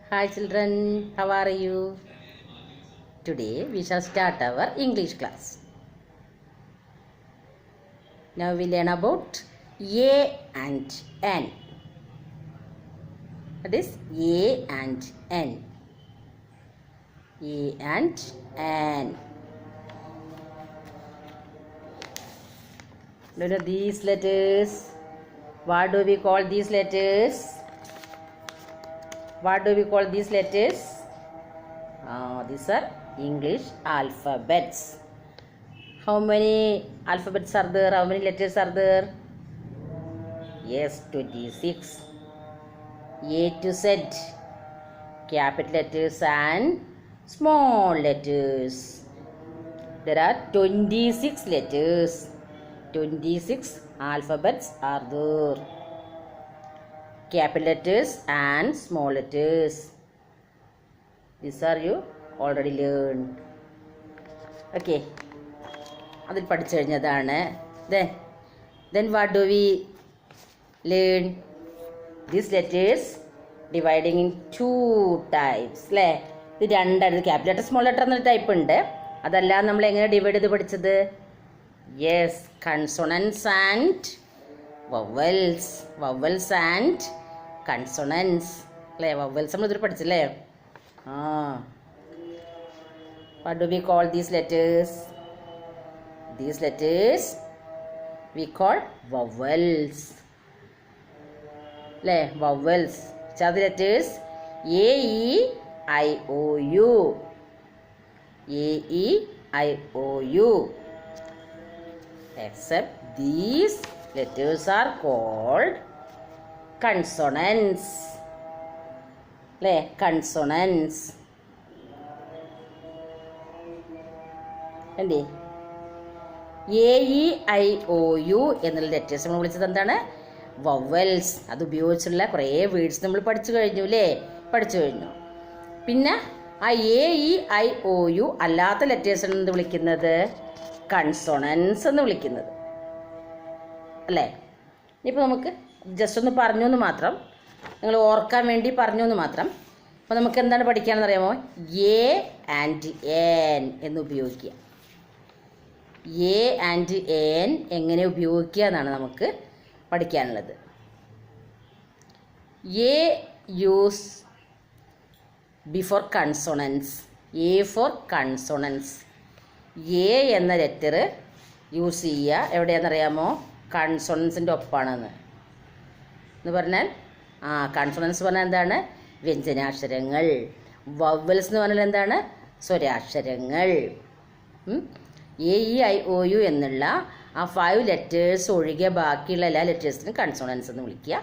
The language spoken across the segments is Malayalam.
Hi children, how are you? Today we shall start our English class. Now we learn about A and N. That is A and N. A and N. Look at these letters. What do we call these letters? What do we call these letters? These are English alphabets. How many alphabets are there? How many letters are there? Yes, 26. A to Z. Capital letters and small letters. There are 26 letters. 26 alphabets are there. Capital letters and small letters. These are you already learned. Okay. അതിൽ പഠിച്ചു കഴിഞ്ഞതാണ്. Then what do we learn? These letters dividing in two types. അല്ലേ? ഇത് രണ്ടാണ്. ക്യാപിറ്റൽ ലെറ്റർ സ്മോൾ ലെറ്റർ എന്നൊരു ടൈപ്പ് ഉണ്ട്. അതല്ലാതെ നമ്മൾ എങ്ങനെ ഡിവൈഡ് ചെയ്ത് പഠിച്ചത്? Yes, consonants and vowels. Vowels and consonants അല്ലേ? വവൽസ് നമ്മൾ ഇതിൽ പഠിച്ചല്ലേ? What do we call these letters? These letters we call vowels. Le vowels. Which are the letters? A, E, I, O, U. A, E, I, O, U. Except these letters are called consonants. Le consonants. അല്ലേ? A E I O U എന്നുള്ള ലെറ്റേഴ്സ് നമ്മൾ വിളിച്ചത് എന്താണ്? വവൽസ്. അത് ഉപയോഗിച്ചുള്ള കുറേ വേർഡ്സ് നമ്മൾ പഠിച്ചു കഴിഞ്ഞു അല്ലേ? പഠിച്ചു കഴിഞ്ഞു. പിന്നെ ആ A E I O U അല്ലാത്ത ലെറ്റേഴ്സ് എന്ന് വിളിക്കുന്നത് കൺസോണൻസ് എന്ന് വിളിക്കുന്നത് അല്ലേ? ഇനിയിപ്പോൾ നമുക്ക് ജസ്റ്റ് ഒന്ന് പറഞ്ഞു എന്ന് മാത്രം, നിങ്ങൾ ഓർക്കാൻ വേണ്ടി പറഞ്ഞു എന്ന് മാത്രം. അപ്പോൾ നമുക്ക് എന്താണ് പഠിക്കാനെന്ന് അറിയാമോ? എ ആൻഡ് എൻ എന്ന് ഉപയോഗിക്കുക. എ ആൻഡ് എൻ എങ്ങനെ ഉപയോഗിക്കുക എന്നാണ് നമുക്ക് പഠിക്കാനുള്ളത്. A use before consonants. A for consonants. A എന്ന ലെറ്റർ യൂസ് ചെയ്യുക എവിടെയാണെന്നറിയാമോ? കൺസോണൻസിൻ്റെ ഒപ്പാണെന്ന്. എന്ന് പറഞ്ഞാൽ കൺസോണൻസ് പറഞ്ഞാൽ എന്താണ്? വ്യഞ്ജനാക്ഷരങ്ങൾ. വവൽസ് എന്ന് പറഞ്ഞാൽ എന്താണ്? സ്വരാക്ഷരങ്ങൾ. A E I O U എന്നുള്ള ആ 5 ലെറ്റേഴ്സ് ഒഴികെ ബാക്കിയുള്ള എല്ലാ ലെറ്റേഴ്സിനും കൺസോണൻസ് എന്ന് വിളിക്കുക.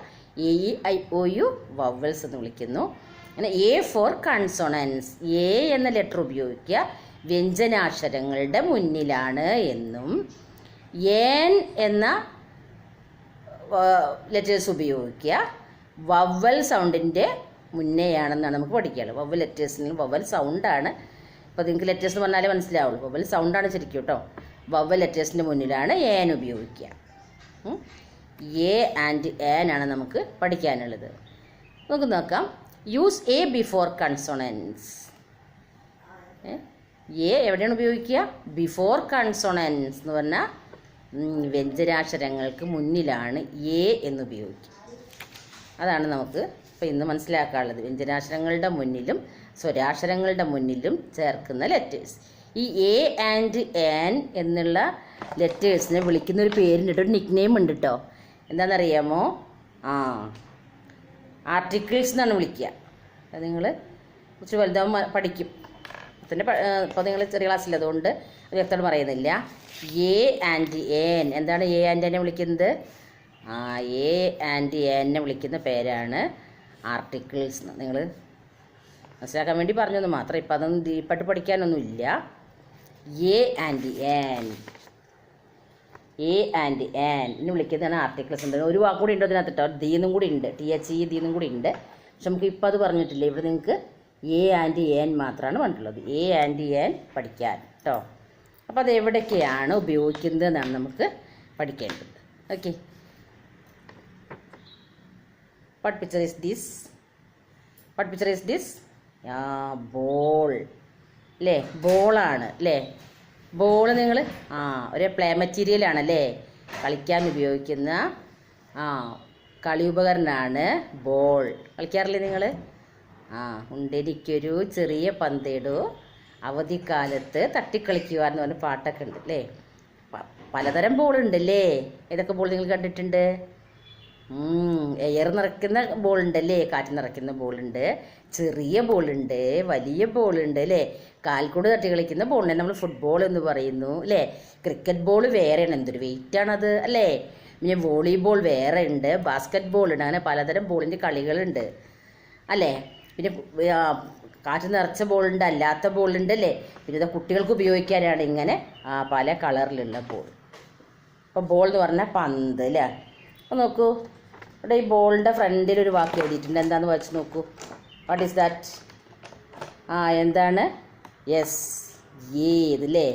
A E I O U vowels എന്ന് വിളിക്കുന്നു. അങ്ങനെ എ ഫോർ കൺസോണൻസ്. എ എന്ന ലെറ്റർ ഉപയോഗിക്കുക വ്യഞ്ജനാക്ഷരങ്ങളുടെ മുന്നിലാണ് എന്നും, എൻ എന്ന ലെറ്റേഴ്സ് ഉപയോഗിക്കുക വവൽ സൗണ്ടിൻ്റെ മുന്നേയാണെന്നാണ് നമുക്ക് പഠിക്കാനുള്ളത്. വവൽ ലെറ്റേഴ്സിന് വവൽ സൗണ്ടാണ്. അപ്പോൾ നിങ്ങൾക്ക് ലെറ്റേഴ്സ് എന്ന് പറഞ്ഞാലേ മനസ്സിലാവുള്ളൂ. വവൽ സൗണ്ടാണ് ശരിക്കും കേട്ടോ. വവൽ ലെറ്റേഴ്സിൻ്റെ മുന്നിലാണ് എൻ ഉപയോഗിക്കുക. എ ആൻഡ് എൻ ആണ് നമുക്ക് പഠിക്കാനുള്ളത്. നമുക്ക് നോക്കാം. Use A before consonants. A എവിടെയാണ് ഉപയോഗിക്കുക? ബിഫോർ കൺസോണൻസ് എന്ന് പറഞ്ഞാൽ വ്യഞ്ജനാക്ഷരങ്ങൾക്ക് മുന്നിലാണ് എ എന്ന് ഉപയോഗിക്കുക. അതാണ് നമുക്ക് ഇപ്പോൾ ഇന്ന് മനസ്സിലാക്കാനുള്ളത്. വ്യഞ്ജനാക്ഷരങ്ങളുടെ മുന്നിലും സ്വരാക്ഷരങ്ങളുടെ മുന്നിലും ചേർക്കുന്ന ലെറ്റേഴ്സ്. ഈ എ ആൻഡ് എൻ എന്നുള്ള ലെറ്റേഴ്സിനെ വിളിക്കുന്ന ഒരു പേരുണ്ട്, ഒരു നിക്ക് നെയിം ഉണ്ട് കേട്ടോ. എന്താണെന്നറിയാമോ? ആർട്ടിക്കിൾസ് എന്നാണ് വിളിക്കുക. അത് നിങ്ങൾ കുറച്ച് വലുതാവും പഠിക്കും. പിന്നെ ഇപ്പോൾ നിങ്ങൾ ചെറിയ ക്ലാസ്സിൽ അതുകൊണ്ട് വ്യക്തമായിട്ട് പറയുന്നില്ല. എ ആൻഡ് എൻ എന്താണ്? എ ആൻഡ് എന്നെ വിളിക്കുന്നത് എ ആൻഡ് എന്നെ വിളിക്കുന്ന പേരാണ് ആർട്ടിക്കിൾസ്. നിങ്ങൾ മനസ്സിലാക്കാൻ വേണ്ടി പറഞ്ഞൊന്ന് മാത്രം. ഇപ്പം അതൊന്നും ഡീപ്പായിട്ട് പഠിക്കാനൊന്നുമില്ല. A and an. A and an എന്ന് വിളിക്കുന്നതാണ് ആർട്ടിക്കിൾസ്. ഉണ്ട് ഒരു വാക്ക് കൂടി ഉണ്ട് അതിനകത്ത് കേട്ടോ. ദീന്നും കൂടി ഉണ്ട്. THE ദീന്നും കൂടി ഉണ്ട്. പക്ഷെ നമുക്ക് ഇപ്പം അത് പറഞ്ഞിട്ടില്ല. ഇവിടെ നിങ്ങൾക്ക് എ ആൻഡ് എൻ മാത്രമാണ് പറഞ്ഞിട്ടുള്ളത്. എ ആൻഡ് എൻ പഠിക്കാൻ കേട്ടോ. അപ്പോൾ അത് എവിടേക്കെയാണ് ഉപയോഗിക്കുന്നത് എന്നാണ് നമുക്ക് പഠിക്കേണ്ടത്. Okay. What picture is this? What picture is this? Ball അല്ലേ, ബോളാണ് അല്ലേ. ബോൾ നിങ്ങൾ ഒരു പ്ലേ മെറ്റീരിയലാണല്ലേ, കളിക്കാൻ ഉപയോഗിക്കുന്ന കളി ഉപകരണമാണ് ബോൾ. കളിക്കാറില്ലേ നിങ്ങൾ? ഉണ്ടെനിക്കൊരു ചെറിയ പന്തേടോ അവധിക്കാലത്ത് തട്ടിക്കളിക്കുക എന്ന് പറഞ്ഞ പാട്ടൊക്കെ ഉണ്ട് അല്ലേ. പലതരം ബോളുണ്ട് അല്ലേ. ഏതൊക്കെ ബോൾ നിങ്ങൾ കണ്ടിട്ടുണ്ട്? എയർ നിറയ്ക്കുന്ന ബോളുണ്ടല്ലേ, കാറ്റ് നിറയ്ക്കുന്ന ബോളുണ്ട്, ചെറിയ ബോളുണ്ട്, വലിയ ബോളുണ്ട് അല്ലേ. കാൽക്കൊണ്ട് തട്ടി കളിക്കുന്ന ബോളിനെ നമ്മൾ ഫുട്ബോൾ എന്ന് പറയുന്നു അല്ലേ. ക്രിക്കറ്റ് ബോൾ വേറെയാണ്, എന്തൊരു വെയിറ്റാണത് അല്ലേ. പിന്നെ വോളിബോൾ വേറെ ഉണ്ട്, ബാസ്ക്കറ്റ് ബോൾ ഉണ്ട്, അങ്ങനെ പലതരം ബോളിൻ്റെ കളികളുണ്ട് അല്ലേ. പിന്നെ കാറ്റ് നിറച്ച ബോളുണ്ട്, അല്ലാത്ത ബോളുണ്ട് അല്ലേ. പിന്നെ ഇത് കുട്ടികൾക്ക് ഉപയോഗിക്കാനാണ് ഇങ്ങനെ പല കളറിലുള്ള ബോൾ. അപ്പോൾ ബോൾ എന്ന് പറഞ്ഞാൽ പന്ത് അല്ലേ. അപ്പോൾ നോക്കൂ, ഇവിടെ ഈ ബോളിൻ്റെ ഫ്രണ്ടിൽ ഒരു വാക്ക് എഴുതിയിട്ടുണ്ട്, എന്താണെന്ന് വായിച്ച് നോക്കൂ. What is that? എന്താണ്? യെസ്, ഇതില്ലേ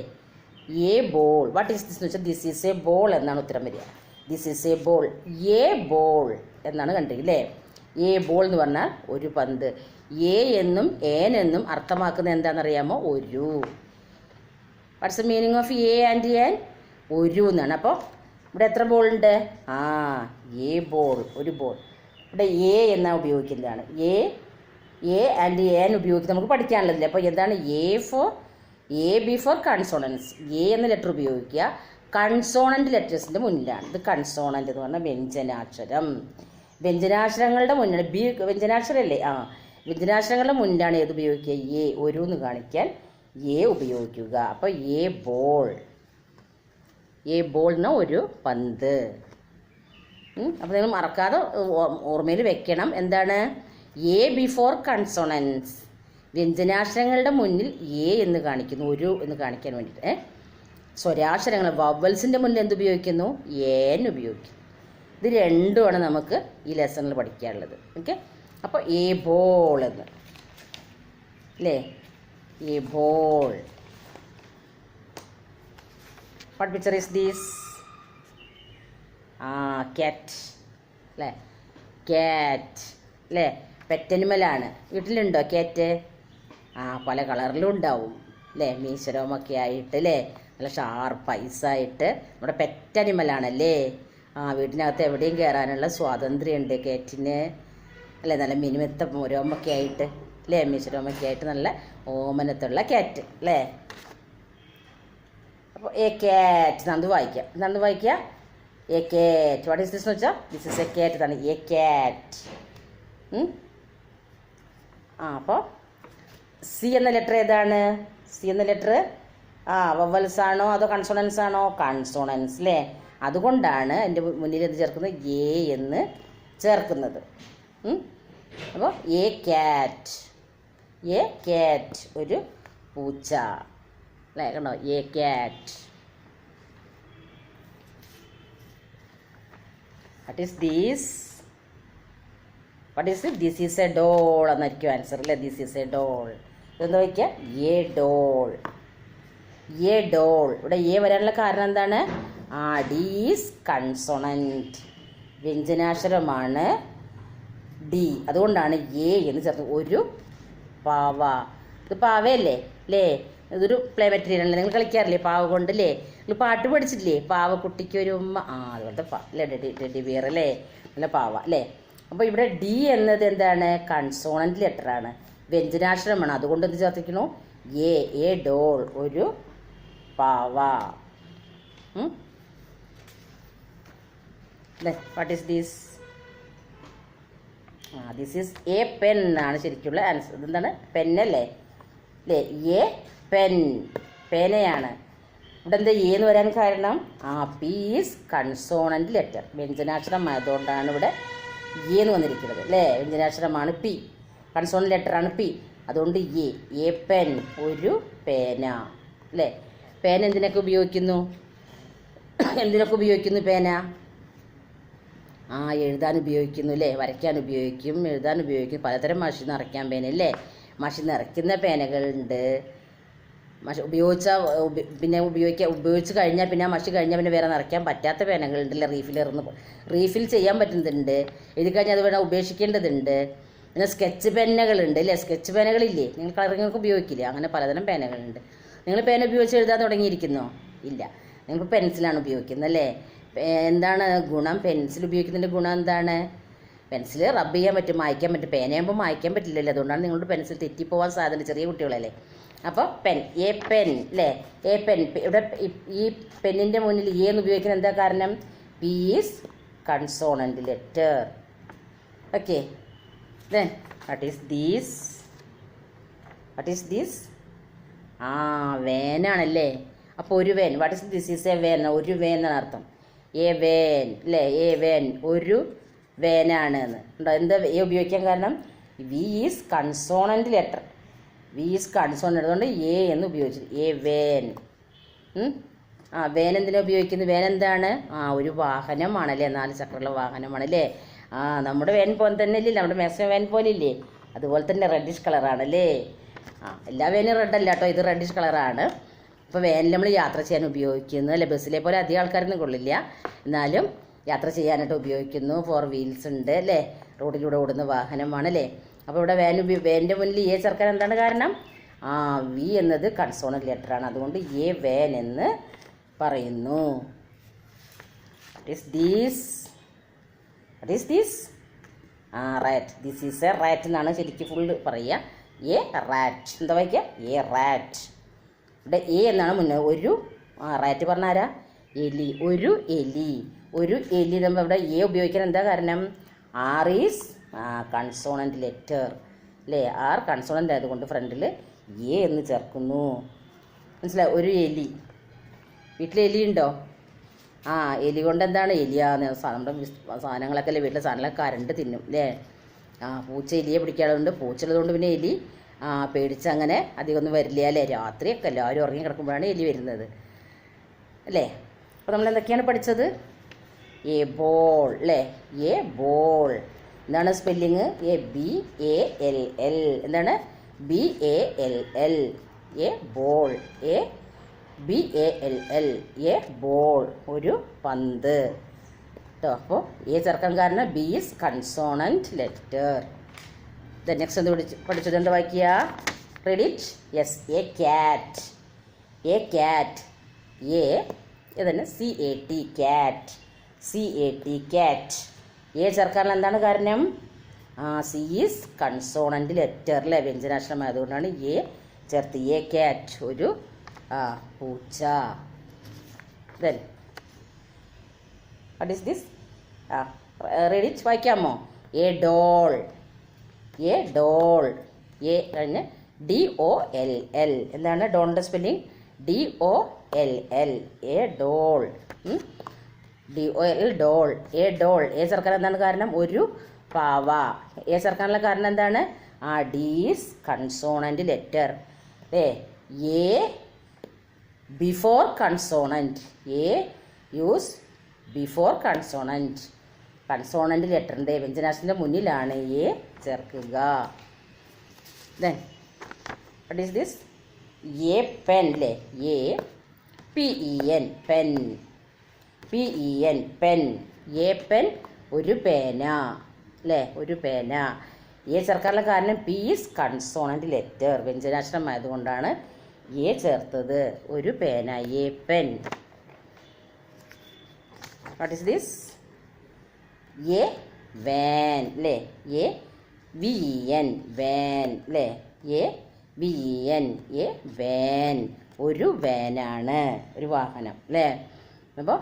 A ball. What is this എന്ന് വെച്ചാൽ ദിസ് ഈസ് എ ബോൾ എന്നാണ് ഉത്തരം വരിക. This is A ball, A ball എന്നാണ് കണ്ടില്ലേ. എ ബോൾ എന്ന് പറഞ്ഞാൽ ഒരു പന്ത്. എ എന്നും ഏൻ എന്നും അർത്ഥമാക്കുന്നത് എന്താണെന്നറിയാമോ? ഒരു. What's the meaning of a and an? ഒരു എന്നാണ്. അപ്പോൾ ഇവിടെ എത്ര ബോളുണ്ട്? എ ബോൾ, ഒരു ബോൾ. ഇവിടെ എ എന്നാണ് ഉപയോഗിക്കുന്നതാണ്. എ ആൻഡ് ഏൻ ഉപയോഗിക്കുന്നത് നമുക്ക് പഠിക്കാനുള്ളതില്ല. അപ്പോൾ എന്താണ്? A before consonants. A എന്ന ലെറ്റർ ഉപയോഗിക്കുക കൺസോണൻ്റ് ലെറ്റേഴ്സിൻ്റെ മുന്നിലാണ്. ഇത് കൺസോണൻ്റ് എന്ന് പറഞ്ഞാൽ വ്യഞ്ജനാക്ഷരം. വ്യഞ്ജനാക്ഷരങ്ങളുടെ മുന്നിലാണ്. ബി വ്യഞ്ജനാക്ഷരമല്ലേ. വ്യഞ്ജനാക്ഷരങ്ങളുടെ മുന്നിലാണ് ഏത് ഉപയോഗിക്കുക? എ, ഒരു എന്ന് കാണിക്കാൻ എ ഉപയോഗിക്കുക. അപ്പോൾ എ ബോൾ, എ ബോളിന് ഒരു പന്ത്. അപ്പോൾ നിങ്ങൾ മറക്കാതെ ഓർമ്മയിൽ വെക്കണം. എന്താണ്? A before consonants. വ്യഞ്ജനാക്ഷരങ്ങളുടെ മുന്നിൽ എ എന്ന് കാണിക്കുന്നു, ഒരു എന്ന് കാണിക്കാൻ വേണ്ടിയിട്ട്. സ്വരാക്ഷരങ്ങൾ വവൽസിൻ്റെ മുന്നിൽ എന്തുപയോഗിക്കുന്നു? ഏൻ ഉപയോഗിക്കുന്നു. ഇത് രണ്ടുമാണ് നമുക്ക് ഈ ലെസണിൽ പഠിക്കാനുള്ളത്. ഓക്കെ, അപ്പോൾ എ ബോൾ എന്ന് അല്ലേ. A ball. What picture is these? Cat അല്ലേ. ക്യാറ്റ് അല്ലേ, പെറ്റനിമലാണ്. വീട്ടിലുണ്ടോ ക്യാറ്റ്? പല കളറിലും ഉണ്ടാവും അല്ലേ, മീശരോമൊക്കെ ആയിട്ട് അല്ലേ, നല്ല ഷാർപ്പ് ഐസായിട്ട്. നമ്മുടെ പെറ്റനിമലാണല്ലേ. വീട്ടിനകത്ത് എവിടെയും കയറാനുള്ള സ്വാതന്ത്ര്യമുണ്ട് ക്യാറ്റിന് അല്ലേ. നല്ല മിനുമത്ത രോമൊക്കെ ആയിട്ട് അല്ലേ, മീശരോമൊക്കെ ആയിട്ട് നല്ല ഓമനത്തുള്ള ക്യാറ്റ് അല്ലേ. അപ്പോൾ എ ക്യാറ്റ് നന്ദു വായിക്കുക. A cat. What is this എന്ന് വെച്ചാൽ ദിസ് ഇസ് എ ക്യാറ്റ് എന്നാണ്. A cat. അപ്പോൾ സി എന്ന ലെറ്റർ ഏതാണ്? സി എന്ന ലെറ്റർ വവൽസ് ആണോ അതോ കൺസോണൻസ് ആണോ? കൺസോണൻസ് അല്ലേ. അതുകൊണ്ടാണ് എൻ്റെ മുന്നിൽ എന്ത് ചേർക്കുന്നത്? എ എന്ന് ചേർക്കുന്നത്. അപ്പോൾ എ ക്യാറ്റ്. എ ക്യാറ്റ്, ഒരു പൂച്ച അല്ലേ. കണ്ടോ? A cat. What is these? What is it? This is a doll എന്നായിരിക്കും ആൻസർ അല്ലേ. This is a doll. ഇതെന്താ വയ്ക്കുക? A doll. A doll. ഇവിടെ എ വരാനുള്ള കാരണം എന്താണ്? D is consonant. വ്യഞ്ജനാക്ഷരമാണ് ഡി, അതുകൊണ്ടാണ് എ എന്ന് ചേർത്ത്. ഒരു പാവ. ഇത് പാവയല്ലേ അല്ലേ. ഇതൊരു പ്ലേ മെറ്റീരിയൽ. നിങ്ങൾ കളിക്കാറില്ലേ പാവ കൊണ്ട് അല്ലേ? നിങ്ങൾ പാട്ട് പഠിച്ചിട്ടില്ലേ? പാവ കുട്ടിക്ക് ഒരു ഉമ്മ. അതുപോലത്തെ അല്ലേ, ടെഡി ബിയർ അല്ലേ, നല്ല പാവ അല്ലേ. അപ്പോൾ ഇവിടെ ഡി എന്നത് എന്താണ്? കൺസോണൻ്റ് ലെറ്ററാണ്, വ്യഞ്ജനാക്ഷരമാണ്. അതുകൊണ്ട് എന്ത് ചേർത്തിരിക്കണു? എ ഡോൾ, ഒരു പാവ. What is these? This is a pen ആണ് ശരിക്കുള്ള ആൻസർ. ഇതെന്താണ്? പെന്നല്ലേ അല്ലേ. എ പെൻ, പേനയാണ്. ഇവിടെ എന്താ എ എന്ന് വരാൻ കാരണം? പി ഈസ് കൺസോണൻ്റ് ലെറ്റർ, വ്യഞ്ജനാക്ഷരം ആയതുകൊണ്ടാണ് ഇവിടെ എ എന്ന് വന്നിരിക്കുന്നത് അല്ലേ. വ്യഞ്ജനാക്ഷരമാണ് പി, കൺസോണൻ്റ് ലെറ്ററാണ് പി, അതുകൊണ്ട് എ പെൻ, ഒരു പേന അല്ലേ. പേന എന്തിനൊക്കെ ഉപയോഗിക്കുന്നു? പേന? എഴുതാൻ ഉപയോഗിക്കുന്നു അല്ലേ, വരയ്ക്കാൻ ഉപയോഗിക്കും, എഴുതാൻ ഉപയോഗിക്കും. പലതരം മഷി നിറയ്ക്കാൻ പേന അല്ലേ. മഷി നിറയ്ക്കുന്ന പേനകളുണ്ട്. മഷി ഉപയോഗിച്ച് കഴിഞ്ഞാൽ പിന്നെ മഷി കഴിഞ്ഞാൽ പിന്നെ വേറെ നിറയ്ക്കാൻ പറ്റാത്ത പേനകളുണ്ടല്ലേ. റീഫിൽ ചെയ്യാൻ പറ്റുന്നുണ്ട്. എഴുതി കഴിഞ്ഞാൽ അത് വേണം ഉപേക്ഷിക്കേണ്ടതുണ്ട്. പിന്നെ സ്കെച്ച് പെന്നുകളുണ്ട് അല്ലേ, സ്കെച്ച് പേനകളില്ലേ, നിങ്ങൾ കളറിങ്ങൊക്കെ ഉപയോഗിക്കില്ലേ, അങ്ങനെ പലതരം പേനകളുണ്ട്. നിങ്ങൾ പേന ഉപയോഗിച്ച് എഴുതാൻ തുടങ്ങിയിരിക്കുന്നോ? ഇല്ല, നിങ്ങൾ പെൻസിലാണ് ഉപയോഗിക്കുന്നത് അല്ലേ. എന്താണ് ഗുണം പെൻസിൽ ഉപയോഗിക്കുന്നതിൻ്റെ ഗുണം എന്താണ്? പെൻസിൽ റബ്ബ് ചെയ്യാൻ പറ്റും, മായ്ക്കാൻ പറ്റും. പേനയാകുമ്പോൾ മായ്ക്കാൻ പറ്റില്ലല്ലോ, അതുകൊണ്ടാണ് നിങ്ങളുടെ പെൻസിൽ തെറ്റിപ്പോവാൻ സാധ്യത, ചെറിയ കുട്ടികളല്ലേ. അപ്പോൾ പെൻ, എ പെൻ അല്ലേ, എ പെൻ. ഇവിടെ ഈ പെന്നിൻ്റെ മുന്നിൽ എ എന്ന് ഉപയോഗിക്കുന്ന എന്താ കാരണം? P is consonant letter. Okay, then what is these? What is these? വേനാണല്ലേ. അപ്പോൾ ഒരു van, what is this? Is a van. ഒരു വേൻ എന്നാണ് അർത്ഥം. എ വേൻ അല്ലേ, എ വേൻ, ഒരു വേനാണ് എന്ന് ഉണ്ടോ. എന്താ എ ഉപയോഗിക്കാൻ കാരണം? V is consonant letter. V is consonant, അതുകൊണ്ട് എ എന്ന് ഉപയോഗിച്ചു. എ വേൻ. വേൻ എന്തിനാണ് ഉപയോഗിക്കുന്നത്? വേൻ എന്താണ്? ഒരു വാഹനമാണല്ലേ, 4 ചക്രമുള്ള വാഹനമാണല്ലേ. നമ്മുടെ വേൻ പോലെ തന്നെ ഇല്ലേ, നമ്മുടെ മാക്സിമം വേൻ പോലെ ഇല്ലേ, അതുപോലെ തന്നെ റെഡിഷ് കളറാണല്ലേ. എല്ലാ വേനും റെഡ് അല്ല കേട്ടോ, ഇത് റെഡിഷ് കളറാണ്. അപ്പോൾ വേനിൽ നമ്മൾ യാത്ര ചെയ്യാൻ ഉപയോഗിക്കുന്നു അല്ലേ. ബസ്സിലെ പോലെ അധികം ആൾക്കാരൊന്നും കൊള്ളില്ല, എന്നാലും യാത്ര ചെയ്യാനായിട്ട് ഉപയോഗിക്കുന്നു. 4 വീൽസ് ഉണ്ട് അല്ലേ, റോഡിലൂടെ ഓടുന്ന വാഹനമാണ് അല്ലേ. അപ്പോൾ ഇവിടെ വേൻ്റെ മുന്നിൽ എ ചേർക്കാൻ എന്താണ് കാരണം? വി എന്നത് കൺസോണൻ്റ് ലെറ്ററാണ്, അതുകൊണ്ട് എ വേൻ എന്ന് പറയുന്നു. What is these? What is these? Rat. This is A rat എന്നാണ് ശരിക്കും ഫുള്ള് പറയുക. A rat. എന്താ വായിക്കുക? A rat. ഇവിടെ എ എന്നാണ് മുന്നേ. ഒരു റാറ്റ് പറഞ്ഞാരാ? എലി. ഒരു എലി. ഒരു എലി. നമ്മൾ ഇവിടെ എ ഉപയോഗിക്കാൻ എന്താ കാരണം? ആർ ഈസ് കൺസോണൻ്റ് ലെറ്റർ അല്ലേ. ആർ കൺസോണൻ്റ് ആയതുകൊണ്ട് ഫ്രണ്ടിൽ എ എന്ന് ചേർക്കുന്നു. മനസ്സിലായി? ഒരു എലി. വീട്ടിൽ എലി ഉണ്ടോ? എലി കൊണ്ട് എന്താണ്? എലിയാന്ന് നമ്മുടെ സാധനങ്ങളൊക്കെ അല്ലേ, വീട്ടിലെ സാധനങ്ങളൊക്കെ കരണ്ട് തിന്നും അല്ലേ. പൂച്ച എലിയെ പിടിക്കാറുണ്ട്. പൂച്ചുള്ളതുകൊണ്ട് പിന്നെ എലി പേടിച്ചങ്ങനെ അധികമൊന്നും വരില്ല അല്ലേ. രാത്രിയൊക്കെ എല്ലാവരും ഉറങ്ങി കിടക്കുമ്പോഴാണ് എലി വരുന്നത് അല്ലേ. അപ്പോൾ നമ്മൾ എന്തൊക്കെയാണ് പഠിച്ചത്? എ ബോൾ അല്ലേ. എ ബോൾ എന്താണ് സ്പെല്ലിങ്? ABALL. എന്താണ്? BALL. A ball. ABALL. A ball, ഒരു പന്ത് കേട്ടോ. അപ്പോൾ എ ചേർക്കാൻ കാരണം B is consonant letter. Next എന്ത് പഠിച്ചത്? എന്താ വായിക്കുക? Read it. Yes. A cat. A cat. A ഇതന്നെ CAT cat. CAT cat. A ചേർക്കാനുള്ള എന്താണ് കാരണം? സി ഈസ് കൺസോണൻ്റ് ലെറ്റർ അല്ലേ, വ്യഞ്ജനാക്ഷരം ആയതുകൊണ്ടാണ് എ ചേർത്ത്. എ ക്യാറ്റ്, ഒരു പൂച്ച. Then what is this? Read it. വായിക്കാമോ? A doll. A doll. A കഴിഞ്ഞ് DOLL. എന്താണ് ഡോളിൻ്റെ spelling? DOLL. A doll. DOL doll. A doll. A ചേർക്കാൻ എന്താണ് കാരണം? ഒരു പാവ. എ ചേർക്കാനുള്ള കാരണം എന്താണ്? ഡി ഈസ് കൺസോണൻ്റ് ലെറ്റർ അല്ലേ. A before consonant. A use before consonant. Consonant ലെറ്ററിൻ്റെ വ്യഞ്ജനാക്ഷരത്തിൻ്റെ മുന്നിലാണ് എ ചേർക്കുക. Then what is this? A pen അല്ലേ. APEN pen. PEN pen. A pen, ഒരു പേന അല്ലേ, ഒരു പേന. എ ചേർക്കാനുള്ള കാരണം പി ഈസ് കൺസോണൻ്റ് ലെറ്റർ, വ്യഞ്ജനാക്ഷരം ആയതുകൊണ്ടാണ് എ ചേർത്തത്. ഒരു പേന. A pen. What is this? A van അല്ലേ. AVEN വാൻ അല്ലേ. AVEN. എ വാൻ, ഒരു വാനാണ്, ഒരു വാഹനം അല്ലേ. അപ്പോൾ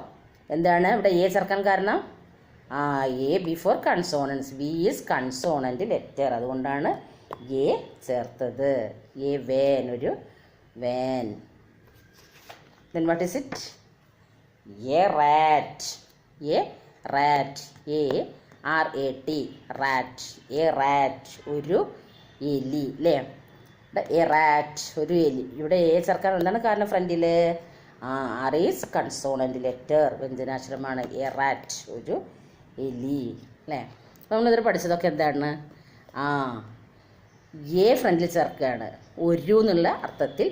എന്താണ് ഇവിടെ എ ചേർക്കാൻ കാരണം? A before consonants. B is consonant letter, അതുകൊണ്ടാണ് എ ചേർത്തത്. എ വാൻ, ഒരു van. Then what is it? A rat. A rat. ARAT rat. A rat, ഒരു എലി അല്ലേ. എ റാറ്റ്, ഒരു എലി. ഇവിടെ എ ചേർക്കാൻ എന്താണ് കാരണം? ഫ്രണ്ടിൽ ആർ ഈസ് കൺസോണൻ്റ് ലെറ്റർ, വ്യഞ്ജനാക്ഷരമാണ്. എ റാറ്റ്, ഒരു എലി അല്ലേ. നമ്മളിതിൽ പഠിച്ചതൊക്കെ എന്താണ്? എ ഫ്രണ്ടിൽ ചേർക്കുകയാണ്, ഒരു എന്നുള്ള അർത്ഥത്തിൽ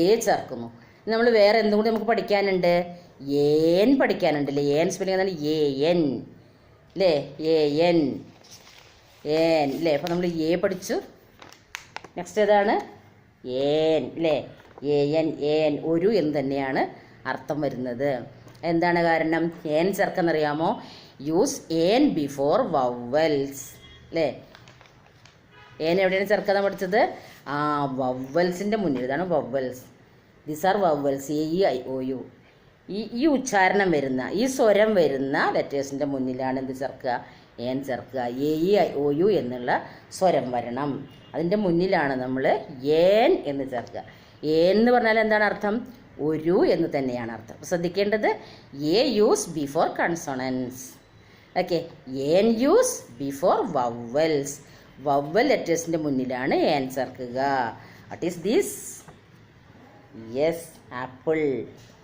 എ ചേർക്കുന്നു. നമ്മൾ വേറെ എന്തും കൂടി നമുക്ക് പഠിക്കാനുണ്ട്? ഏൻ പഠിക്കാനുണ്ട് അല്ലേ. ഏൻ സ്പെല്ലിംഗ് എന്താണ്? AN അല്ലേ. AN. ഏൻ അല്ലേ. അപ്പോൾ നമ്മൾ എ പഠിച്ചു. നെക്സ്റ്റ് ഏതാണ്? ഏൻ അല്ലേ. ഏൻ ഏൻ ഒരു എന്ന് തന്നെയാണ് അർത്ഥം വരുന്നത്. എന്താണ് കാരണം? ഏൻ ചേർക്കെന്നറിയാമോ? യൂസ് ഏൻ ബിഫോർ വവ്വൽസ് അല്ലേ. ഏൻ എവിടെയാണ് ചേർക്കാൻ പഠിച്ചത്? വവ്വൽസിൻ്റെ മുന്നിൽ. ഇതാണ് vowels. These are vowels. AEIOU. ഈ ഉച്ചാരണം വരുന്ന, ഈ സ്വരം വരുന്ന ലെറ്റേഴ്സിൻ്റെ മുന്നിലാണ് എന്ത് ചേർക്കുക? ഏൻ ചേർക്കുക. AEIOU എന്നുള്ള സ്വരം വരണം. അതിൻ്റെ മുന്നിലാണ് നമ്മൾ ഏൻ എന്ന് ചേർക്കുക. ഏൻ എന്ന് പറഞ്ഞാൽ എന്താണ് അർത്ഥം? ഒരു എന്ന് തന്നെയാണ് അർത്ഥം. ശ്രദ്ധിക്കേണ്ടത് a use before consonants. Okay. An use before vowels. Vowel ലെറ്റേഴ്സിൻ്റെ മുന്നിലാണ് ഏൻ ചേർക്കുക. What is this? Yes, apple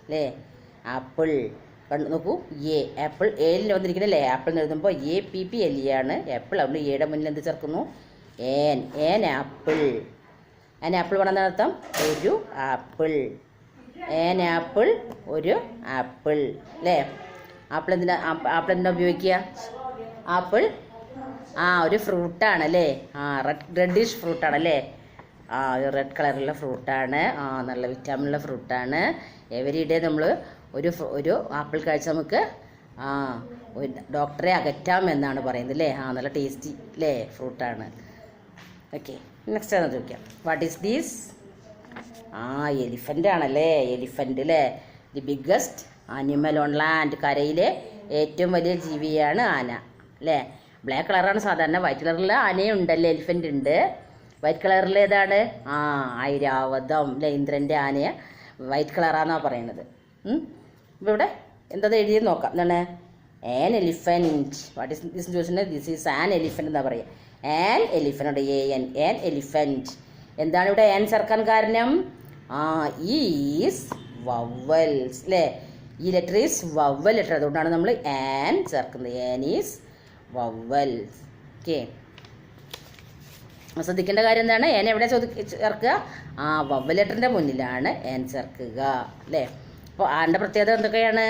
അല്ലേ. ആപ്പിൾ കണ്ടു നോക്കൂ. എ ആപ്പിൾ ഏലിൽ വന്നിരിക്കുന്നല്ലേ. ആപ്പിൾ എന്ന് എഴുതുമ്പോൾ APPLE ആണ് ആപ്പിൾ. അതുകൊണ്ട് എയുടെ മുന്നിൽ എന്ത് ചേർക്കുന്നു? ഏൻ. ഏൻ ആപ്പിൾ. ഏൻ ആപ്പിൾ പറഞ്ഞ അർത്ഥം ഒരു ആപ്പിൾ. ഏൻ ആപ്പിൾ ഒരു ആപ്പിൾ അല്ലേ. ആപ്പിൾ എന്തിനാ ഉപയോഗിക്കുക? ആപ്പിൾ ഒരു ഫ്രൂട്ടാണ് അല്ലേ. റെഡിഷ് ഫ്രൂട്ടാണല്ലേ. റെഡ് കളറുള്ള ഫ്രൂട്ടാണ്. നല്ല വിറ്റാമിനുള്ള ഫ്രൂട്ടാണ്. എവരി ഡേ നമ്മൾ ഒരു ആപ്പിൾ കഴിച്ച് നമുക്ക് ഡോക്ടറെ അകറ്റാം എന്നാണ് പറയുന്നത് അല്ലേ. നല്ല ടേസ്റ്റി അല്ലേ ഫ്രൂട്ടാണ്. ഓക്കെ. നെക്സ്റ്റ് ആണ് ചോദിക്കാം. What is these? എലിഫൻ്റ് ആണല്ലേ. എലിഫൻ്റ് അല്ലേ. The biggest animal on land. കരയിലെ ഏറ്റവും വലിയ ജീവിയാണ് ആന അല്ലേ. ബ്ലാക്ക് കളറാണ് സാധാരണ. വൈറ്റ് കളറിൽ ആനയും ഉണ്ടല്ലേ. എലിഫൻ്റ് ഉണ്ട്. വൈറ്റ് കളറിൽ ഏതാണ്? ഐരാവതം അല്ലേ. ഇന്ദ്രൻ്റെ ആനയെ വൈറ്റ് കളറാണെന്നാണ് പറയുന്നത്. അപ്പോൾ ഇവിടെ എന്താ എഴുതിയെന്ന് നോക്കാം. എന്താണ്? An elephant. What is this ചോദിച്ചിട്ടുണ്ടെങ്കിൽ ദിസ് ഈസ് ആൻ എലിഫൻറ്റ് എന്നാണ് പറയുക. An elephant. AN. An elephant. എന്താണ് ഇവിടെ ആൻ ചേർക്കാൻ കാരണം? ഈസ് വവ്വൽസ് അല്ലേ. ഈ ലെറ്റർ ഈസ് വവ്വൽ ലെറ്റർ. അതുകൊണ്ടാണ് നമ്മൾ ആൻ ചേർക്കുന്നത്. An is vowels. ഓക്കെ. ശ്രദ്ധിക്കേണ്ട കാര്യം എന്താണ്? ഏൻ എവിടെ ചേർക്കുക? വവ്വൽ ലെറ്ററിൻ്റെ മുന്നിലാണ് ഏൻ ചേർക്കുക അല്ലേ. അപ്പോൾ ആൻ്റെ പ്രത്യേകത എന്തൊക്കെയാണ്?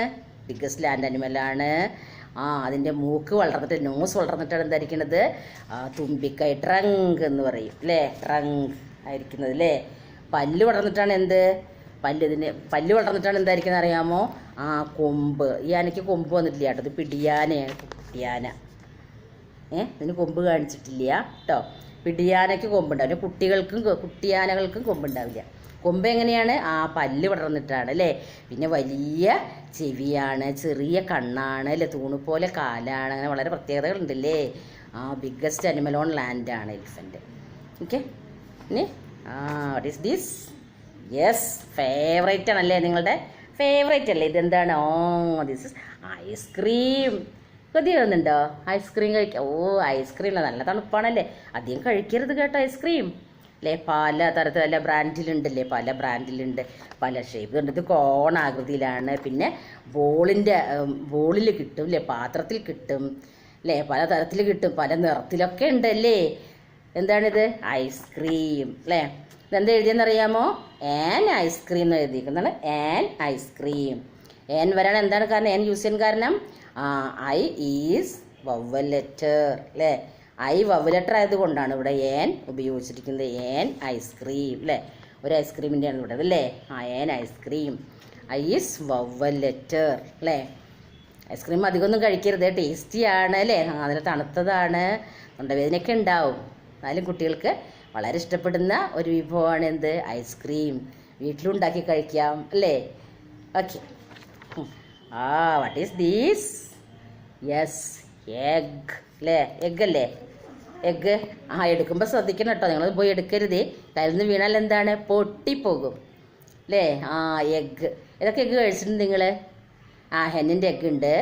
ബിഗ്ഗസ്റ്റ് ലാൻഡ് അനിമലാണ്. അതിൻ്റെ മൂക്ക് വളർന്നിട്ട്, നോസ് വളർന്നിട്ടാണ് എന്തായിരിക്കുന്നത്? തുമ്പിക്കൈ, ട്രങ്ക് എന്ന് പറയും അല്ലേ. ട്രങ്ക് ആയിരിക്കുന്നത് അല്ലേ. പല്ല് വളർന്നിട്ടാണ് എന്ത്? പല്ല് വളർന്നിട്ടാണ് എന്തായിരിക്കുന്നത് അറിയാമോ? കൊമ്പ്. ഈ ആനയ്ക്ക് കൊമ്പ് വന്നിട്ടില്ല കേട്ടോ. ഇത് പിടിയാനയാണ്. കുട്ടിയാന. ഇതിന് കൊമ്പ് കാണിച്ചിട്ടില്ല കേട്ടോ. പിടിയാനയ്ക്ക് കൊമ്പുണ്ടാവില്ല. കുട്ടിയാനകൾക്കും കൊമ്പുണ്ടാവില്ല. കൊമ്പ് എങ്ങനെയാണ്? പല്ല് വളർന്നിട്ടാണ് അല്ലേ. പിന്നെ വലിയ ചെവിയാണ്, ചെറിയ കണ്ണാണ് അല്ലേ, തൂണുപോലെ കാലാണ്. അങ്ങനെ വളരെ പ്രത്യേകതകളുണ്ടല്ലേ. ബിഗ്ഗസ്റ്റ് അനിമൽ ഓൺ ലാൻഡാണ് എലിഫൻറ്റ്. ഓക്കെ. ഇനി what is this? Yes, favourite ആണല്ലേ. നിങ്ങളുടെ ഫേവറേറ്റ് അല്ലേ. ഇതെന്താണ്? This is ice cream. കൊതി വരുന്നുണ്ടോ ഐസ്ക്രീം കഴിക്കാം? ഐസ്ക്രീം നല്ല തണുപ്പാണല്ലേ. അധികം കഴിക്കരുത് കേട്ടോ ഐസ്ക്രീം അല്ലേ. പല തരത്തിൽ പല ബ്രാൻഡിലുണ്ടല്ലേ. പല ബ്രാൻഡിലുണ്ട്, പല ഷേപ്പ് ഉണ്ട്. ഇത് കോണാകൃതിയിലാണ്. പിന്നെ ബോളിൽ കിട്ടും അല്ലേ, പാത്രത്തിൽ കിട്ടും അല്ലേ, പല തരത്തിൽ കിട്ടും, പല നിറത്തിലൊക്കെ ഉണ്ടല്ലേ. എന്താണിത്? ഐസ്ക്രീം അല്ലേ. ഇതെന്താ എഴുതിയെന്നറിയാമോ? ആൻ ഐസ്ക്രീം എന്ന് എഴുതിയിരിക്കുന്നതാണ്. An ice cream. ആൻ വരാൻ എന്താണ് കാരണം? ആൻ യൂസ് ചെയ്യാൻ കാരണം ഐ ഈസ് വവ്വൽ ലെറ്റർ അല്ലേ. ഐ വവ്വൽ ലെറ്റർ ആയതുകൊണ്ടാണ് ഇവിടെ ആൻ ഉപയോഗിച്ചിരിക്കുന്നത്. ആൻ ഐസ്ക്രീം അല്ലേ. ഒരു ഐസ്ക്രീമിൻ്റെയാണ് ഇവിടെ അല്ലേ. An ice cream. I is vowel letter അല്ലേ. ഐസ്ക്രീം അധികമൊന്നും കഴിക്കരുത്. ടേസ്റ്റിയാണ് അല്ലേ. അതിൽ തണുത്തതാണ്, തൊണ്ടവേദനയൊക്കെ ഉണ്ടാവും. എന്നാലും കുട്ടികൾക്ക് വളരെ ഇഷ്ടപ്പെടുന്ന ഒരു വിഭവമാണ് എന്ത്? ഐസ്ക്രീം. വീട്ടിലുണ്ടാക്കി കഴിക്കാം അല്ലേ. Okay. What is these? Yes, egg അല്ലേ. എഗ് അല്ലേ. എഗ്ഗ് എടുക്കുമ്പോൾ ശ്രദ്ധിക്കണം കേട്ടോ. നിങ്ങൾ പോയി എടുക്കരുത്. കയ്യിൽ നിന്ന് വീണാൽ എന്താണ്? പൊട്ടിപ്പോകും അല്ലേ. എഗ്ഗ്. ഏതൊക്കെ എഗ്ഗ് കഴിച്ചിട്ടുണ്ട് നിങ്ങൾ? ഹെന്നിൻ്റെ എഗ്ഗ് ഉണ്ട്.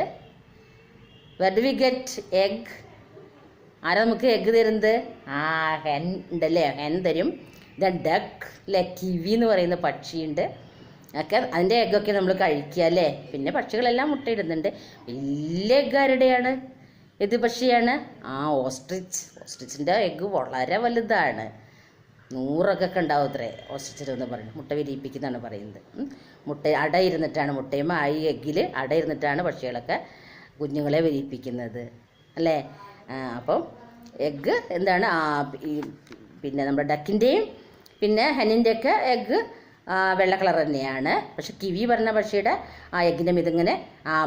Where do we get egg? ആരാ നമുക്ക് എഗ്ഗ് തരുന്നത്? ഹെൻ ഉണ്ടല്ലേ. ഹെൻ തരും. ദെൻ ഡക്ക് അല്ലേ. കിവി എന്ന് പറയുന്ന പക്ഷിയുണ്ട് ഒക്കെ. അതിൻ്റെ എഗ്ഗൊക്കെ നമ്മൾ കഴിക്കുക അല്ലേ. പിന്നെ പക്ഷികളെല്ലാം മുട്ടയിടുന്നുണ്ട്. വലിയ എഗ്ഗ് ആരുടെയാണ്? ഏത് പക്ഷിയാണ്? ഓസ്ട്രിച്ച്. ഓസ്ട്രിച്ചിൻ്റെ എഗ്ഗ് വളരെ വലുതാണ്. 100 ഒക്കെ ഉണ്ടാവും അത്രേ ഓസ്ട്രിച്ചിലെന്ന് പറയുന്നത്. മുട്ട വിരിയിപ്പിക്കുന്നതാണ് പറയുന്നത്. മുട്ട അടയിരുന്നിട്ടാണ്, മുട്ടയും ഈ എഗ്ഗിൽ അടയിരുന്നിട്ടാണ് പക്ഷികളൊക്കെ കുഞ്ഞുങ്ങളെ വിരിയിപ്പിക്കുന്നത് അല്ലേ. അപ്പം എഗ്ഗ് എന്താണ് പിന്നെ നമ്മുടെ ഡക്കിൻ്റെയും പിന്നെ ഹെന്നിൻ്റെയൊക്കെ എഗ്ഗ് വെള്ള കളർ തന്നെയാണ്. പക്ഷെ കിവി പറഞ്ഞ പക്ഷിയുടെ ആ എഗ്ഗിൻ്റെ ഇതിങ്ങനെ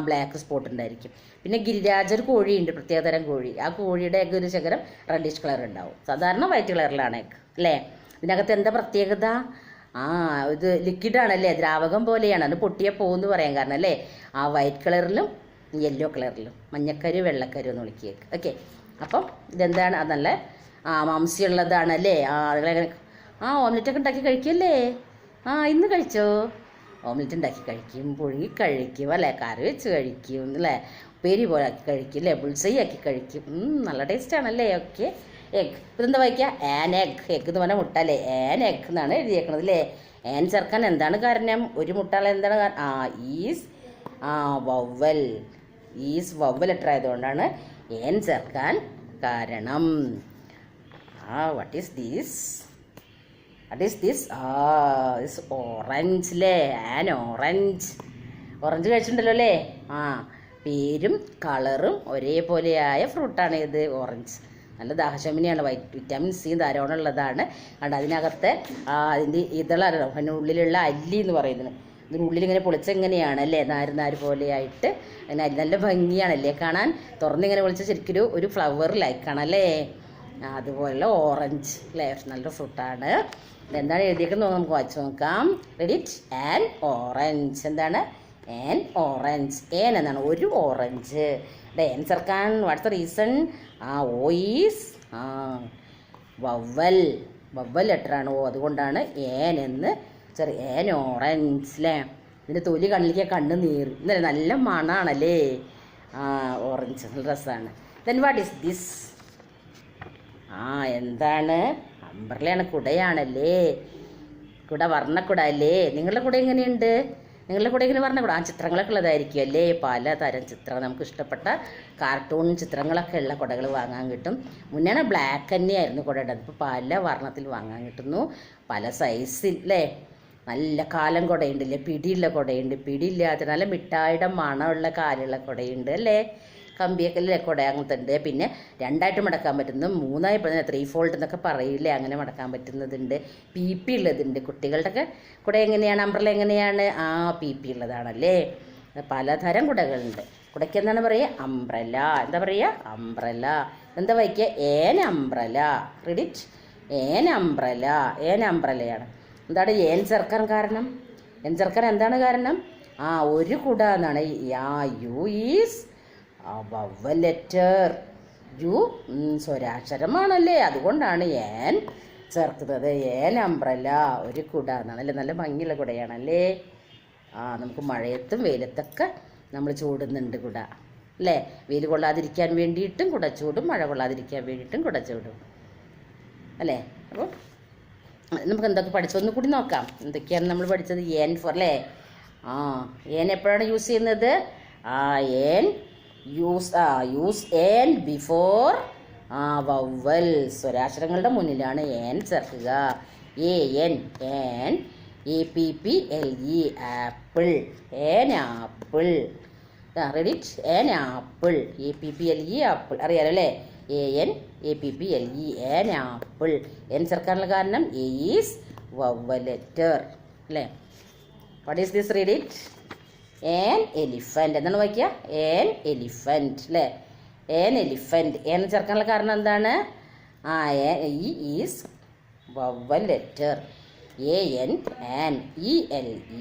ബ്ലാക്ക് സ്പോട്ട് ഉണ്ടായിരിക്കും. പിന്നെ ഗിരിരാജ ഒരു കോഴിയുണ്ട്, പ്രത്യേകതരം കോഴി. ആ കോഴിയുടെ എഗ്ഗ് ഒരു ശകലം റെഡിഷ് കളർ ഉണ്ടാവും. സാധാരണ വൈറ്റ് കളറിലാണ് എഗ്ഗ് അല്ലേ. ഇതിനകത്ത് എന്താ പ്രത്യേകത? ഇത് ലിക്വിഡാണല്ലേ, ദ്രാവകം പോലെയാണ്. അത് പൊട്ടിയാൽ പോകുമെന്ന് പറയാൻ കാരണം അല്ലേ. ആ വൈറ്റ് കളറിലും യെല്ലോ കളറിലും മഞ്ഞക്കരു വെള്ളക്കരു എന്ന് വിളിക്കുക. ഓക്കെ, അപ്പം ഇതെന്താണ്? അത് നല്ല മാംസ്യമുള്ളതാണല്ലേ. അതുപോലെ ഓംലെറ്റൊക്കെ ഉണ്ടാക്കി കഴിക്കുമല്ലേ. ഇന്ന് കഴിച്ചോ? ഓംലെറ്റ് ഉണ്ടാക്കി കഴിക്കും, പുഴുങ്ങി കഴിക്കും അല്ലേ, കറി വെച്ച് കഴിക്കും അല്ലേ, ഉപ്പേരി പോലെ ആക്കി കഴിക്കും അല്ലേ, ബുൾസൈ ആക്കി കഴിക്കും. നല്ല ടേസ്റ്റാണല്ലേ. Okay, egg. ഇതെന്താ വായിക്കുക? An egg. എഗ് എന്ന് പറഞ്ഞാൽ മുട്ട അല്ലേ. ആൻ എഗ് എന്നാണ് എഴുതിയേക്കണത് അല്ലേ. ആൻ ചേർക്കാൻ എന്താണ് കാരണം? ഒരു മുട്ട എന്താണ് is vowel. Is vowel letter ആയതുകൊണ്ടാണ് ആൻ ചേർക്കാൻ കാരണം. What is this? This orange അല്ലേ. An orange. ഓറഞ്ച് കഴിച്ചിട്ടുണ്ടല്ലോ അല്ലേ. പേരും കളറും ഒരേപോലെയായ ഫ്രൂട്ടാണ് ഇത് ഓറഞ്ച്. നല്ല ദാഹശമനിയാണ്. വിറ്റാമിൻ സി ധാരാളം ഉള്ളതാണ്. കണ്ട് അതിനകത്തെ അതിൻ്റെ ഇതളാണ്, അതിനുള്ളിലുള്ള അല്ലി എന്ന് പറയുന്നത്. ഇതിനുള്ളിലിങ്ങനെ പൊളിച്ചെങ്ങനെയാണ് അല്ലേ, നാര് പോലെയായിട്ട്. അതിന് നല്ല ഭംഗിയാണല്ലേ കാണാൻ. തുറന്നിങ്ങനെ പൊളിച്ച ശരിക്കും ഒരു ഫ്ലവർ ലൈക്കാണല്ലേ. അതുപോലെ ഓറഞ്ച് അല്ലേ, നല്ല ഫ്രൂട്ടാണ്. എന്താണ് എഴുതിയേക്കുന്നത് നമുക്ക് വായിച്ചു നോക്കാം. റെഡിറ്റ്? An orange. എന്താണ്? An orange. ഏൻ എന്നാണ് ഒരു ഓറഞ്ച്. ഏൻ ചേർക്കാൻ what's the reason? O is vowel. Vowel ലെറ്ററാണ് ഓ, അതുകൊണ്ടാണ് ഏൻ എന്ന് ഏൻ ഓറഞ്ച് അല്ലേ. ഇതിൻ്റെ തൊലി കണ്ണിലേക്ക് കണ്ണ് നീർ എന്നല്ലേ, നല്ല മണാണല്ലേ. ഓറഞ്ച് നല്ല രസമാണ്. Then what is this? എന്താണ്? അംബ്രലയാണ്, കുടയാണല്ലേ. കുട വർണ്ണക്കുട അല്ലേ. നിങ്ങളുടെ കുട എങ്ങനെയുണ്ട്? നിങ്ങളുടെ കൂടെ ഇങ്ങനെ പറഞ്ഞ കൂടെ ചിത്രങ്ങളൊക്കെ ഉള്ളതായിരിക്കും അല്ലേ. പലതരം ചിത്രം, നമുക്ക് ഇഷ്ടപ്പെട്ട കാർട്ടൂൺ ചിത്രങ്ങളൊക്കെ ഉള്ള കുടകൾ വാങ്ങാൻ കിട്ടും. മുന്നേ ബ്ലാക്ക് തന്നെയായിരുന്നു കുടയുടെ, അതിപ്പോൾ പല വർണ്ണത്തിൽ വാങ്ങാൻ കിട്ടുന്നു, പല സൈസിൽ അല്ലേ. നല്ല കാലം കുടയുണ്ടല്ലേ, പിടിയുള്ള കുടയുണ്ട്, പിടിയില്ലാത്ത നല്ല മിഠായിയുടെ മണമുള്ള കാലുള്ള കുടയുണ്ട് അല്ലേ. കമ്പിയൊക്കെ അല്ലേ കുട അങ്ങനത്തെ ഉണ്ട്. പിന്നെ രണ്ടായിട്ട് മടക്കാൻ പറ്റുന്നത്, മൂന്നായി 3 ഫോൾഡ് എന്നൊക്കെ പറയില്ലേ, അങ്ങനെ മടക്കാൻ പറ്റുന്നതുണ്ട്. പി ഉള്ളതുണ്ട്. കുട്ടികളുടെയൊക്കെ കുട എങ്ങനെയാണ്? അംബ്രല എങ്ങനെയാണ്? പി ഉള്ളതാണല്ലേ. പലതരം കുടകളുണ്ട്. കുടയ്ക്ക് എന്താണ് പറയുക? അംബ്രല. എന്താ പറയുക? അംബ്രല. എന്താ വായിക്കുക? ഏൻ അംബ്രല. ക്രെഡിറ്റ്? ഏൻ അംബ്രല. ഏൻ അംബ്രലയാണ്. എന്താണ് ഏൻ ചേർക്കാൻ കാരണം? ഏൻ ചേർക്കാൻ എന്താണ് കാരണം? ഒരു കുട എന്നാണ്. U is vowel letter. U സ്വരാക്ഷരമാണല്ലേ, അതുകൊണ്ടാണ് ഏൻ ചേർക്കുന്നത്. ഏൻ അംബ്രല, ഒരു കുട എന്നാണല്ലേ. നല്ല ഭംഗിയുള്ള കുടയാണല്ലേ. നമുക്ക് മഴയത്തും വെയിലത്തൊക്കെ നമ്മൾ ചൂടുന്നുണ്ട് കുട അല്ലേ. വെയിൽ കൊള്ളാതിരിക്കാൻ വേണ്ടിയിട്ടും കുട ചൂടും, മഴ കൊള്ളാതിരിക്കാൻ വേണ്ടിയിട്ടും കുട ചൂടും അല്ലേ. അപ്പോൾ നമുക്ക് എന്തൊക്കെ പഠിച്ചൊന്നും കൂടി നോക്കാം. എന്തൊക്കെയാണ് നമ്മൾ പഠിച്ചത്? ഏൻ ഫോർ അല്ലേ. ഏൻ എപ്പോഴാണ് യൂസ് ചെയ്യുന്നത്? An use an before vowel. സ്വരാക്ഷരങ്ങളുടെ മുന്നിലാണ് ഏൻ ചേർക്കുക. AN APPLE apple. An apple. Read it? An apple. APPLE apple അറിയാലോ അല്ലേ. AN APPLE an apple. An ചേർക്കാനുള്ള കാരണം ഈസ് വവ്വൽ ലെറ്റർ അല്ലേ. What is this? Read it? An elephant. എന്താണ് വായിക്കുക? ഏൻ എലിഫൻറ്റ് അല്ലേ. ഏൻ എലിഫൻറ്റ്. ഏൻ ചേർക്കാനുള്ള കാരണം എന്താണ്? Is vowel letter. AN an ELEPHANT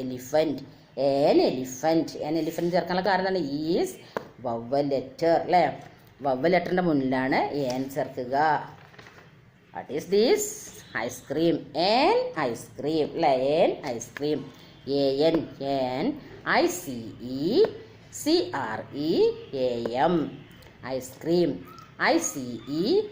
elephant. An elephant. An elephant ചേർക്കാനുള്ള കാരണം എന്താണ്? ഈസ് വവ്വൽ ലെറ്റർ അല്ലേ. വവ്വൽ ലെറ്ററിൻ്റെ മുന്നിലാണ് ഏൻ ചേർക്കുക. What is this? Ice cream. An ice cream അല്ലേ. An ice cream. AN ICECREAM ice cream. ICECREAM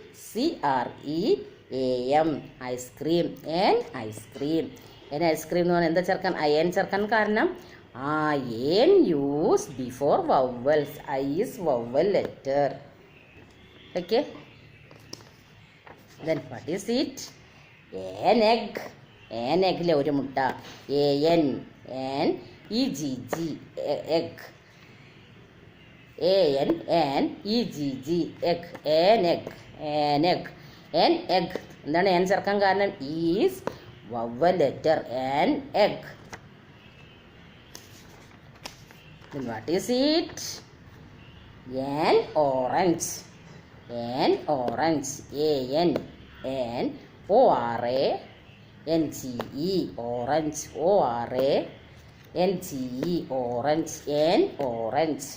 ice cream. An ice cream. An ice cream എന്ന് പറഞ്ഞാൽ എന്താ ചേർക്കാൻ? ഏൻ ചേർക്കാൻ കാരണം an use before vowels. I is vowel letter. Okay. Then what is it? An egg. An egg ഒരു മുട്ട. AN EGG, egg. ANNEGG, egg, an egg, an egg, an egg. എന്താണ് n ചേർക്കാൻ കാരണം? Is vowel letter, an egg. Then what is it? An orange, an orange, ANORANGE, orange, ORANGE, orange, an orange.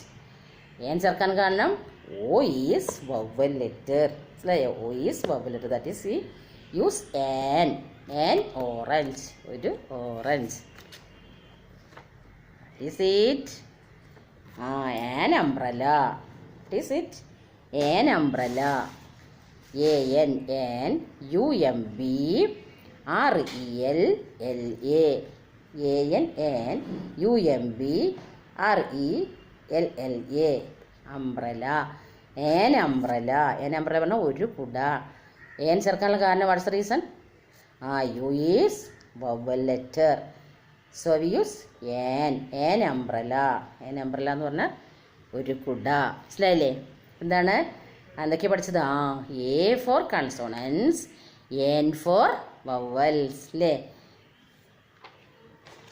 n ചേർക്കാൻ കാരണം o is vowel letter. മനസ്സിലായോ? o is vowel letter, that is we use an orange, ഒരു orange. What is it? An umbrella. What is it? An umbrella, ANUMBRELLA, umbrella, an umbrella. An umbrella പറഞ്ഞാൽ ഒരു കുട. an ചേർക്കാനുള്ള കാരണം watts the reason? u is vowel letter, so we use an umbrella. An umbrella എന്ന് പറഞ്ഞാൽ ഒരു കുട. മനസ്സിലായില്ലേ? എന്താണ് എന്തൊക്കെ പഠിച്ചത്? A for consonants, N for vowels. അല്ലേ?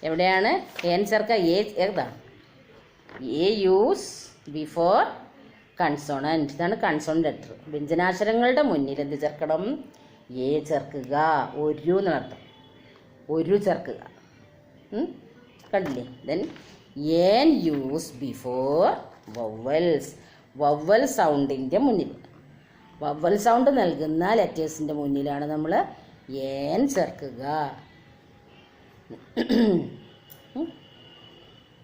എവിടെയാണ് n ചേർക്കുക? ഏതാ? A use before consonant. ഇതാണ് കൺസോണന്റ് ലെറ്റർ. വ്യഞ്ജനാക്ഷരങ്ങളുടെ മുന്നിൽ എന്ത് ചേർക്കണം? A ചേർക്കുക. ഒരു എന്നർത്ഥം. ഒരു ചേർക്കുക. കണ്ടില്ലേ? Then n use before vowels. Vowel സൗണ്ടിൻ്റെ മുന്നിൽ, വവ്വൽ സൗണ്ട് നൽകുന്ന ലെറ്റേഴ്സിൻ്റെ മുന്നിലാണ് നമ്മൾ n ചേർക്കുക.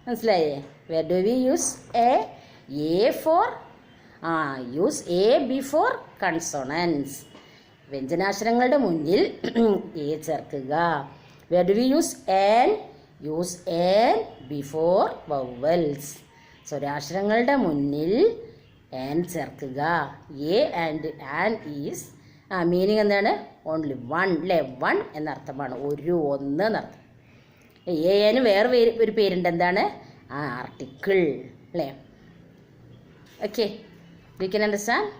മനസ്സിലായേ? Where do we use A for use A before consonants. വ്യഞ്ജനാക്ഷരങ്ങളുടെ മുന്നിൽ A ചേർക്കുക. Where do we use an? Use an before vowels. സ്വരാക്ഷരങ്ങളുടെ മുന്നിൽ n ചേർക്കുക. A and an is meaning എന്താണ്? Only one. അല്ലേ? വൺ എന്നർത്ഥമാണ്. ഒന്ന് എന്നർത്ഥം. AN വേറെ ഒരു പേരുണ്ട്. എന്താണ്? ആർട്ടിക്കിൾ. അല്ലേ? Okay, you can understand.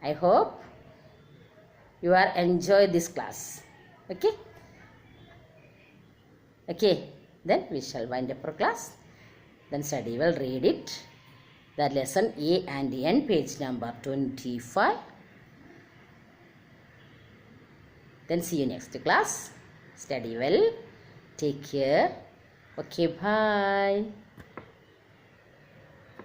I hope you are enjoy this class. Okay, then we shall wind up our class. Then study well, read it. That lesson A and N, page number 25. Then see you next class. Study well. Take care. Okay, bye.